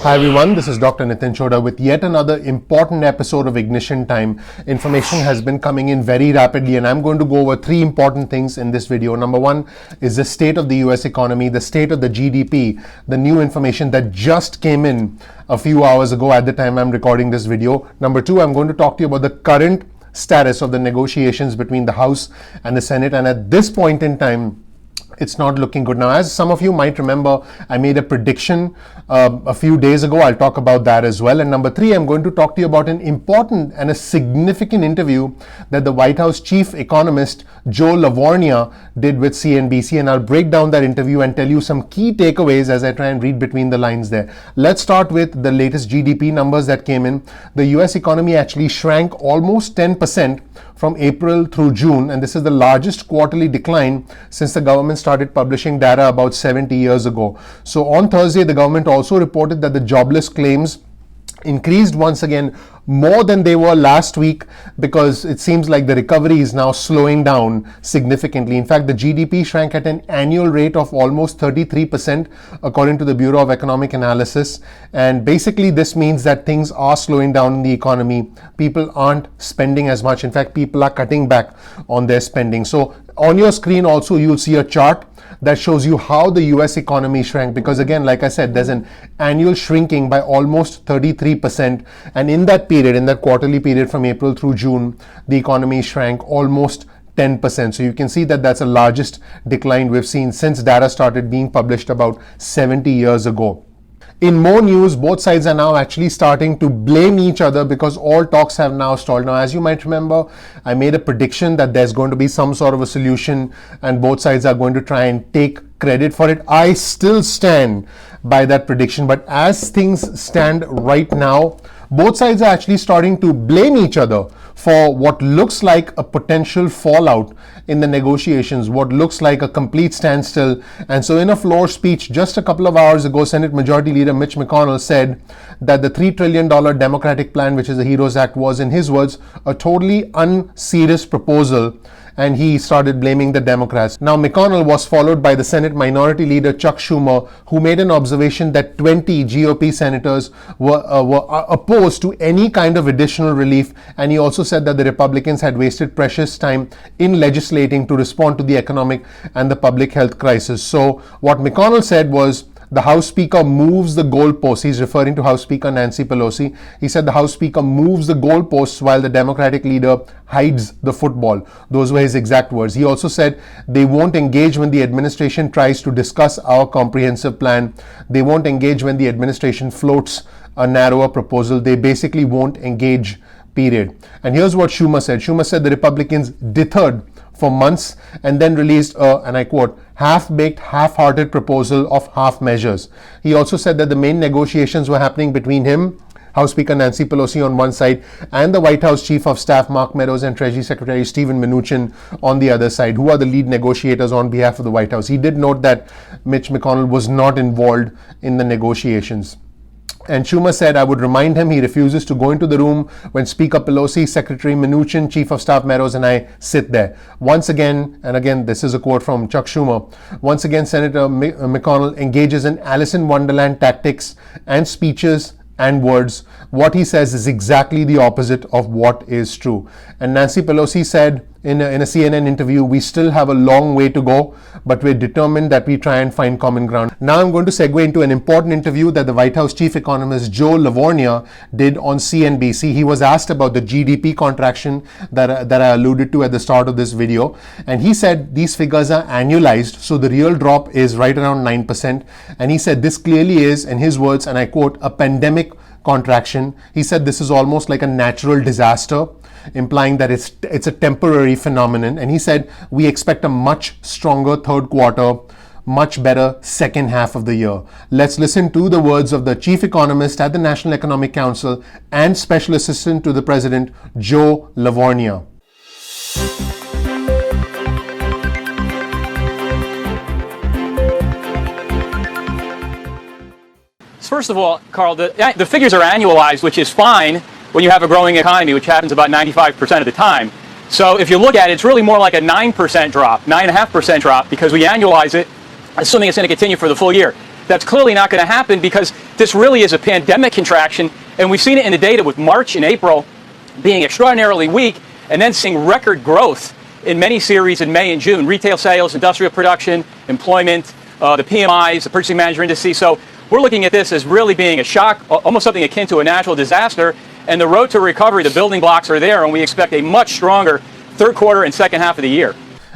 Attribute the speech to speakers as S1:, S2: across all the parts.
S1: Hi everyone, this is Dr. Nitin Chhoda with yet another important episode of Ignition Time. Information has been coming in very rapidly and I'm going to go over three important things in this video. Number one is the state of the US economy, the state of the GDP, the new information that just came in a few hours ago at the time I'm recording this video. Number two, I'm going to talk to you about the current status of the negotiations between the House and the Senate, and at this point in time, it's not looking good. Now, as some of you might remember, I made a prediction a few days ago. I'll talk about that as well. And number three, I'm going to talk to you about an important and a significant interview that the White House chief economist, Joe LaVorgna, did with CNBC. And I'll break down that interview and tell you some key takeaways as I try and read between the lines there. Let's start with the latest GDP numbers that came in. The US economy actually shrank almost 10% from April through June, and this is the largest quarterly decline since the government started publishing data about 70 years ago. So on Thursday, the government also reported that the jobless claims increased once again more than they were last week, because it seems like the recovery is now slowing down significantly. In fact, the GDP shrank at an annual rate of almost 33% according to the Bureau of Economic Analysis. And basically this means that things are slowing down in the economy. People aren't spending as much. In fact, people are cutting back on their spending. So on your screen also you'll see a chart that shows you how the US economy shrank, because again, like I said, there's an annual shrinking by almost 33%, and in that period, in that quarterly period from April through June, the economy shrank almost 10%. So you can see that that's the largest decline we've seen since data started being published about 70 years ago. In more news, both sides are now actually starting to blame each other because all talks have now stalled. Now, as you might remember, I made a prediction that there's going to be some sort of a solution and both sides are going to try and take credit for it. I still stand by that prediction, but as things stand right now, both sides are actually starting to blame each other for what looks like a potential fallout in the negotiations, what looks like a complete standstill. And so in a floor speech just a couple of hours ago, Senate Majority Leader Mitch McConnell said that the $3 trillion Democratic plan, which is the HEROES Act, was, in his words, a totally unserious proposal, and he started blaming the Democrats. Now, McConnell was followed by the Senate Minority Leader Chuck Schumer, who made an observation that 20 GOP senators were opposed to any kind of additional relief, and he also said that the Republicans had wasted precious time in legislating to respond to the economic and the public health crisis. So what McConnell said was, the House Speaker moves the goalposts. He's referring to House Speaker Nancy Pelosi. He said the House Speaker moves the goalposts while the Democratic leader hides the football. Those were his exact words. He also said they won't engage when the administration tries to discuss our comprehensive plan. They won't engage when the administration floats a narrower proposal. They basically won't engage, period. And here's what Schumer said. Schumer said the Republicans deterred for months and then released and I quote, half-baked, half-hearted proposal of half measures. He also said that the main negotiations were happening between him, House Speaker Nancy Pelosi on one side, and the White House Chief of Staff Mark Meadows and Treasury Secretary Steven Mnuchin on the other side, who are the lead negotiators on behalf of the White House. He did note that Mitch McConnell was not involved in the negotiations. And Schumer said, I would remind him he refuses to go into the room when Speaker Pelosi, Secretary Mnuchin, Chief of Staff Meadows, and I sit there. Once again, and again, this is a quote from Chuck Schumer, once again, Senator McConnell engages in Alice in Wonderland tactics and speeches and words. What he says is exactly the opposite of what is true. And Nancy Pelosi said in a CNN interview, we still have a long way to go, but we're determined that we try and find common ground. Now I'm going to segue into an important interview that the White House chief economist Joe LaVorgna did on CNBC. He was asked about the GDP contraction that I alluded to at the start of this video. And he said these figures are annualized, so the real drop is right around 9%. And he said this clearly is, in his words, and I quote, a pandemic contraction. He said this is almost like a natural disaster, implying that it's a temporary phenomenon. And he said we expect a much stronger third quarter, much better second half of the year. Let's listen to the words of the chief economist at the National Economic Council and special assistant to the president, Joe LaVorgna.
S2: First of all, Carl, the figures are annualized, which is fine when you have a growing economy, which happens about 95% of the time. So if you look at it, it's really more like a 9% drop, 9.5% drop, because we annualize it, assuming it's going to continue for the full year. that's clearly not going to happen because this really is a pandemic contraction. And we've seen it in the data with March and April being extraordinarily weak and then seeing record growth in many series in May and June. Retail sales, industrial production, employment, the PMIs, the purchasing manager indices. So we're looking at this as really being a shock, almost something akin to a natural disaster. And the road to recovery, the building blocks are there, and we expect a much stronger third quarter and second half of the year.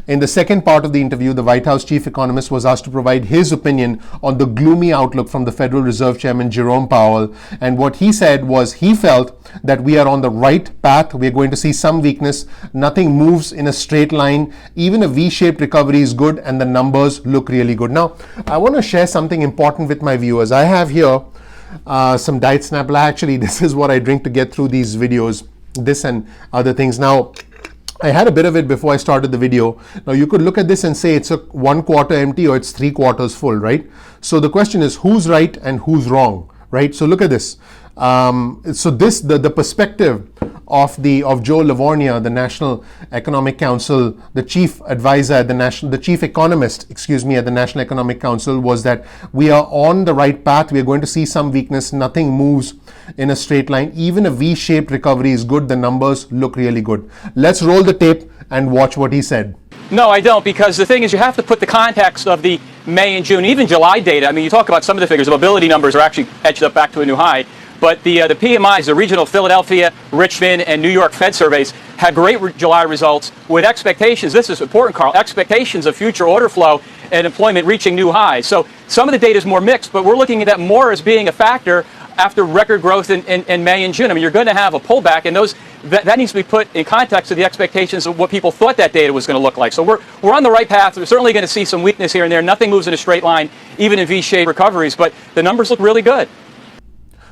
S1: In the second part of the interview, the White House chief economist was asked to provide his opinion on the gloomy outlook from the Federal Reserve Chairman Jerome Powell. And what he said was he felt that we are on the right path. We're going to see some weakness. Nothing moves in a straight line. Even a V-shaped recovery is good, and the numbers look really good. Now, I want to share something important with my viewers. I have here some Diet Snapple. Actually, this is what I drink to get through these videos, this and other things. Now, I had a bit of it before I started the video. Now you could look at this and say it's a 1 quarter empty or it's 3 quarters full, right? So the question is who's right and who's wrong, right? So look at this. So this the perspective of Joe LaVorgna, the National Economic Council, the chief advisor at the chief economist, at the National Economic Council, was that we are on the right path. We are going to see some weakness. Nothing moves in a straight line. Even a V-shaped recovery is good. The numbers look really good. Let's roll the tape and watch what he said.
S2: No, I don't, because the thing is you have to put the context of the May and June, even July data. I mean, you talk about some of the figures. The mobility numbers are actually edged up back to a new high. But the PMIs, the regional Philadelphia, Richmond, and New York Fed surveys had great July results with expectations. This is important, Carl. Expectations of future order flow and employment reaching new highs. So some of the data is more mixed, but we're looking at that more as being a factor after record growth in May and June. I mean, you're going to have a pullback, and that needs to be put in context of the expectations of what people thought that data was going to look like. So we're on the right path. We're certainly going to see some weakness here and there. Nothing moves in a straight line, even in V-shaped recoveries, but the numbers look really good.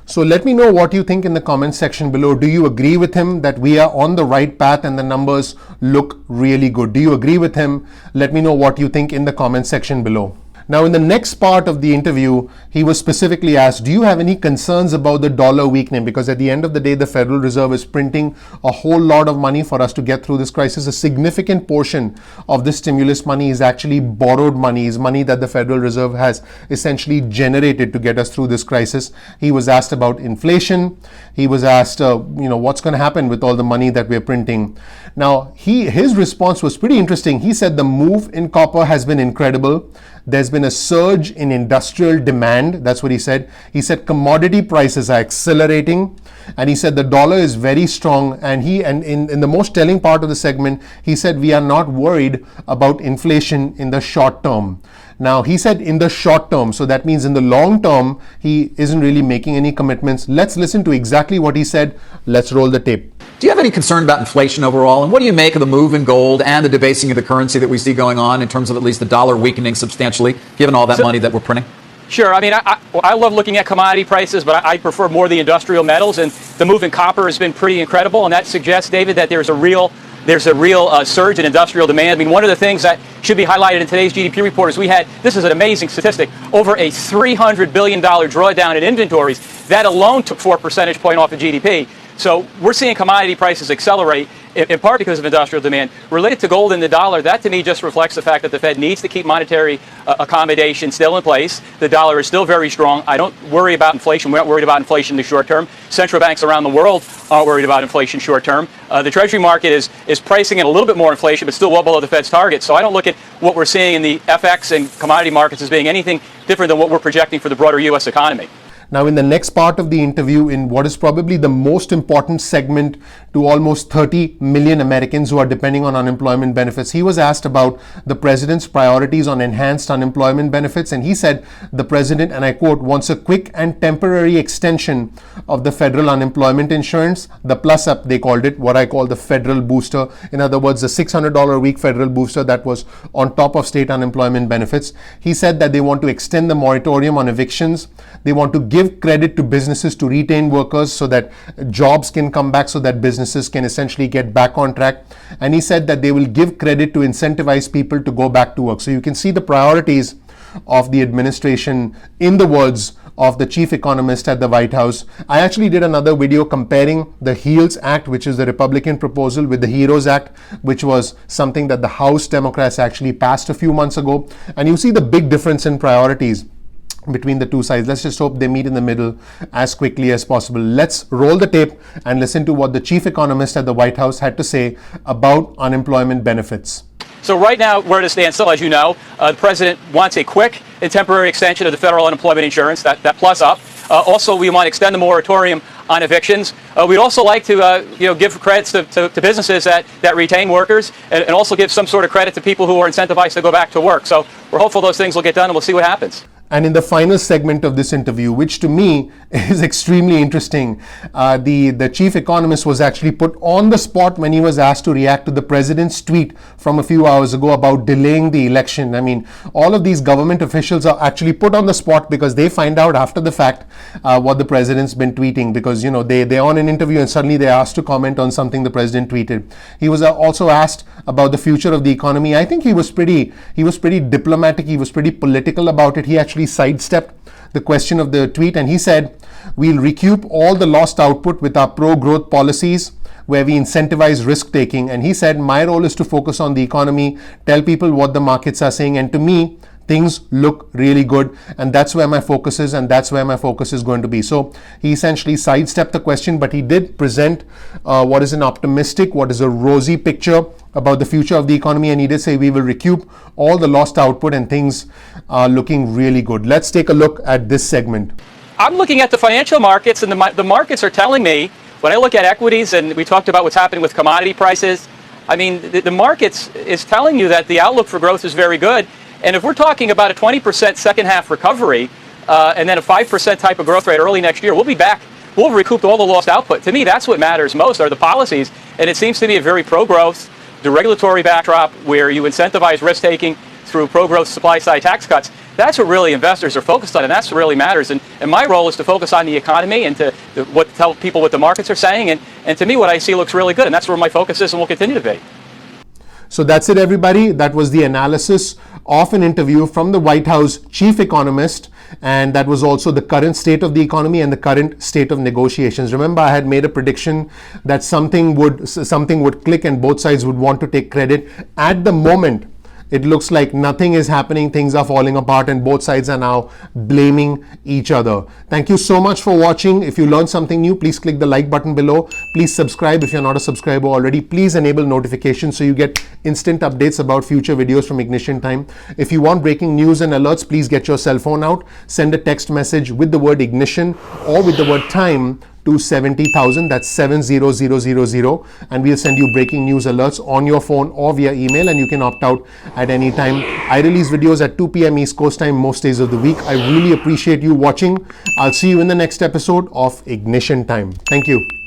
S1: So let me know what you think in the comment section below. Do you agree with him that we are on the right path and the numbers look really good? Do you agree with him? Let me know what you think in the comment section below. Now, in the next part of the interview, he was specifically asked, do you have any concerns about the dollar weakening? Because at the end of the day, the Federal Reserve is printing a whole lot of money for us to get through this crisis. A significant portion of this stimulus money is actually borrowed money, is money that the Federal Reserve has essentially generated to get us through this crisis. He was asked about inflation. He was asked, what's going to happen with all the money that we're printing? Now, his response was pretty interesting. He said the move in copper has been incredible. There's been a surge in industrial demand. That's what he said. He said commodity prices are accelerating, and he said the dollar is very strong. And in the most telling part of the segment, he said we are not worried about inflation in the short term. Now, he said in the short term, so that means in the long term, he isn't really making any commitments. Let's listen to exactly what he said. Let's roll the tape.
S3: Do you have any concern about inflation overall? And what do you make of the move in gold and the debasing of the currency that we see going on in terms of at least the dollar weakening substantially, given all that money that we're printing?
S2: Sure. I mean, I love looking at commodity prices, but I prefer more the industrial metals. And the move in copper has been pretty incredible. And that suggests, David, that there's a real surge in industrial demand. I mean, one of the things that should be highlighted in today's GDP report is this is an amazing statistic, over a $300 billion drawdown in inventories. That alone took 4 percentage points off of GDP. So we're seeing commodity prices accelerate, in part because of industrial demand. Related to gold and the dollar, that to me just reflects the fact that the Fed needs to keep monetary accommodation still in place. The dollar is still very strong. I don't worry about inflation. We're not worried about inflation in the short term. Central banks around the world aren't worried about inflation short term. The Treasury market is pricing in a little bit more inflation, but still well below the Fed's target. So I don't look at what we're seeing in the FX and commodity markets as being anything different than what we're projecting for the broader U.S. economy.
S1: Now, in the next part of the interview, in what is probably the most important segment to almost 30 million Americans who are depending on unemployment benefits, he was asked about the president's priorities on enhanced unemployment benefits. And he said the president, and I quote, wants a quick and temporary extension of the federal unemployment insurance, the plus up, they called it, what I call the federal booster. In other words, the $600 a week federal booster that was on top of state unemployment benefits. He said that they want to extend the moratorium on evictions. They want to give credit to businesses to retain workers so that jobs can come back, so that businesses can essentially get back on track. And he said that they will give credit to incentivize people to go back to work. So you can see the priorities of the administration in the words of the chief economist at the White House. I actually did another video comparing the HEALS Act, which is the Republican proposal, with the HEROES Act, which was something that the House Democrats actually passed a few months ago. And you see the big difference in priorities. between the two sides. Let's just hope they meet in the middle as quickly as possible. Let's roll the tape and listen to what the chief economist at the White House had to say about unemployment benefits.
S2: So right now, we're at a standstill, as you know. The president wants a quick and temporary extension of the federal unemployment insurance, that plus up. Also, we want to extend the moratorium on evictions. We'd also like to give credits to businesses that retain workers, and also give some sort of credit to people who are incentivized to go back to work. So we're hopeful those things will get done, and we'll see what happens.
S1: And in the final segment of this interview, which to me is extremely interesting, the chief economist was actually put on the spot when he was asked to react to the president's tweet from a few hours ago about delaying the election. I mean, all of these government officials are actually put on the spot because they find out after the fact what the president's been tweeting, because they're on an interview and suddenly they're asked to comment on something the president tweeted. He was also asked about the future of the economy. I think he was pretty diplomatic. He was pretty political about it. He actually sidestepped the question of the tweet, and he said, "We'll recoup all the lost output with our pro-growth policies where we incentivize risk-taking." And he said, "My role is to focus on the economy, tell people what the markets are saying, and to me, things look really good, and that's where my focus is, and that's where my focus is going to be." So he essentially sidestepped the question, but he did present what is an optimistic, what is a rosy picture about the future of the economy, and he did say we will recoup all the lost output and things are looking really good. Let's take a look at this segment.
S2: I'm looking at the financial markets, and the markets are telling me, when I look at equities, and we talked about what's happening with commodity prices, I mean, the markets is telling you that the outlook for growth is very good. And if we're talking about a 20% second half recovery, and then a 5% type of growth rate early next year, we'll be back. We'll have recouped all the lost output. To me, that's what matters most, are the policies. And it seems to be a very pro-growth, the regulatory backdrop where you incentivize risk-taking through pro-growth supply-side tax cuts. That's what really investors are focused on, and that's what really matters. And my role is to focus on the economy and to tell people what the markets are saying. And to me, what I see looks really good, and that's where my focus is and will continue to be.
S1: So that's it, everybody. That was the analysis of an interview from the White House chief economist, and that was also the current state of the economy and the current state of negotiations. Remember, I had made a prediction that something would click and both sides would want to take credit. At the moment, it looks like nothing is happening, things are falling apart, and both sides are now blaming each other. Thank you so much for watching. If you learned something new, please click the like button below. Please subscribe if you're not a subscriber already. Please enable notifications so you get instant updates about future videos from Ignition Time. If you want breaking news and alerts, please get your cell phone out. Send a text message with the word ignition or with the word time to 70,000, that's 70000, and we'll send you breaking news alerts on your phone or via email, and you can opt out at any time. I release videos at 2 p.m. East Coast time most days of the week. I really appreciate you watching. I'll see you in the next episode of Ignition Time. Thank you.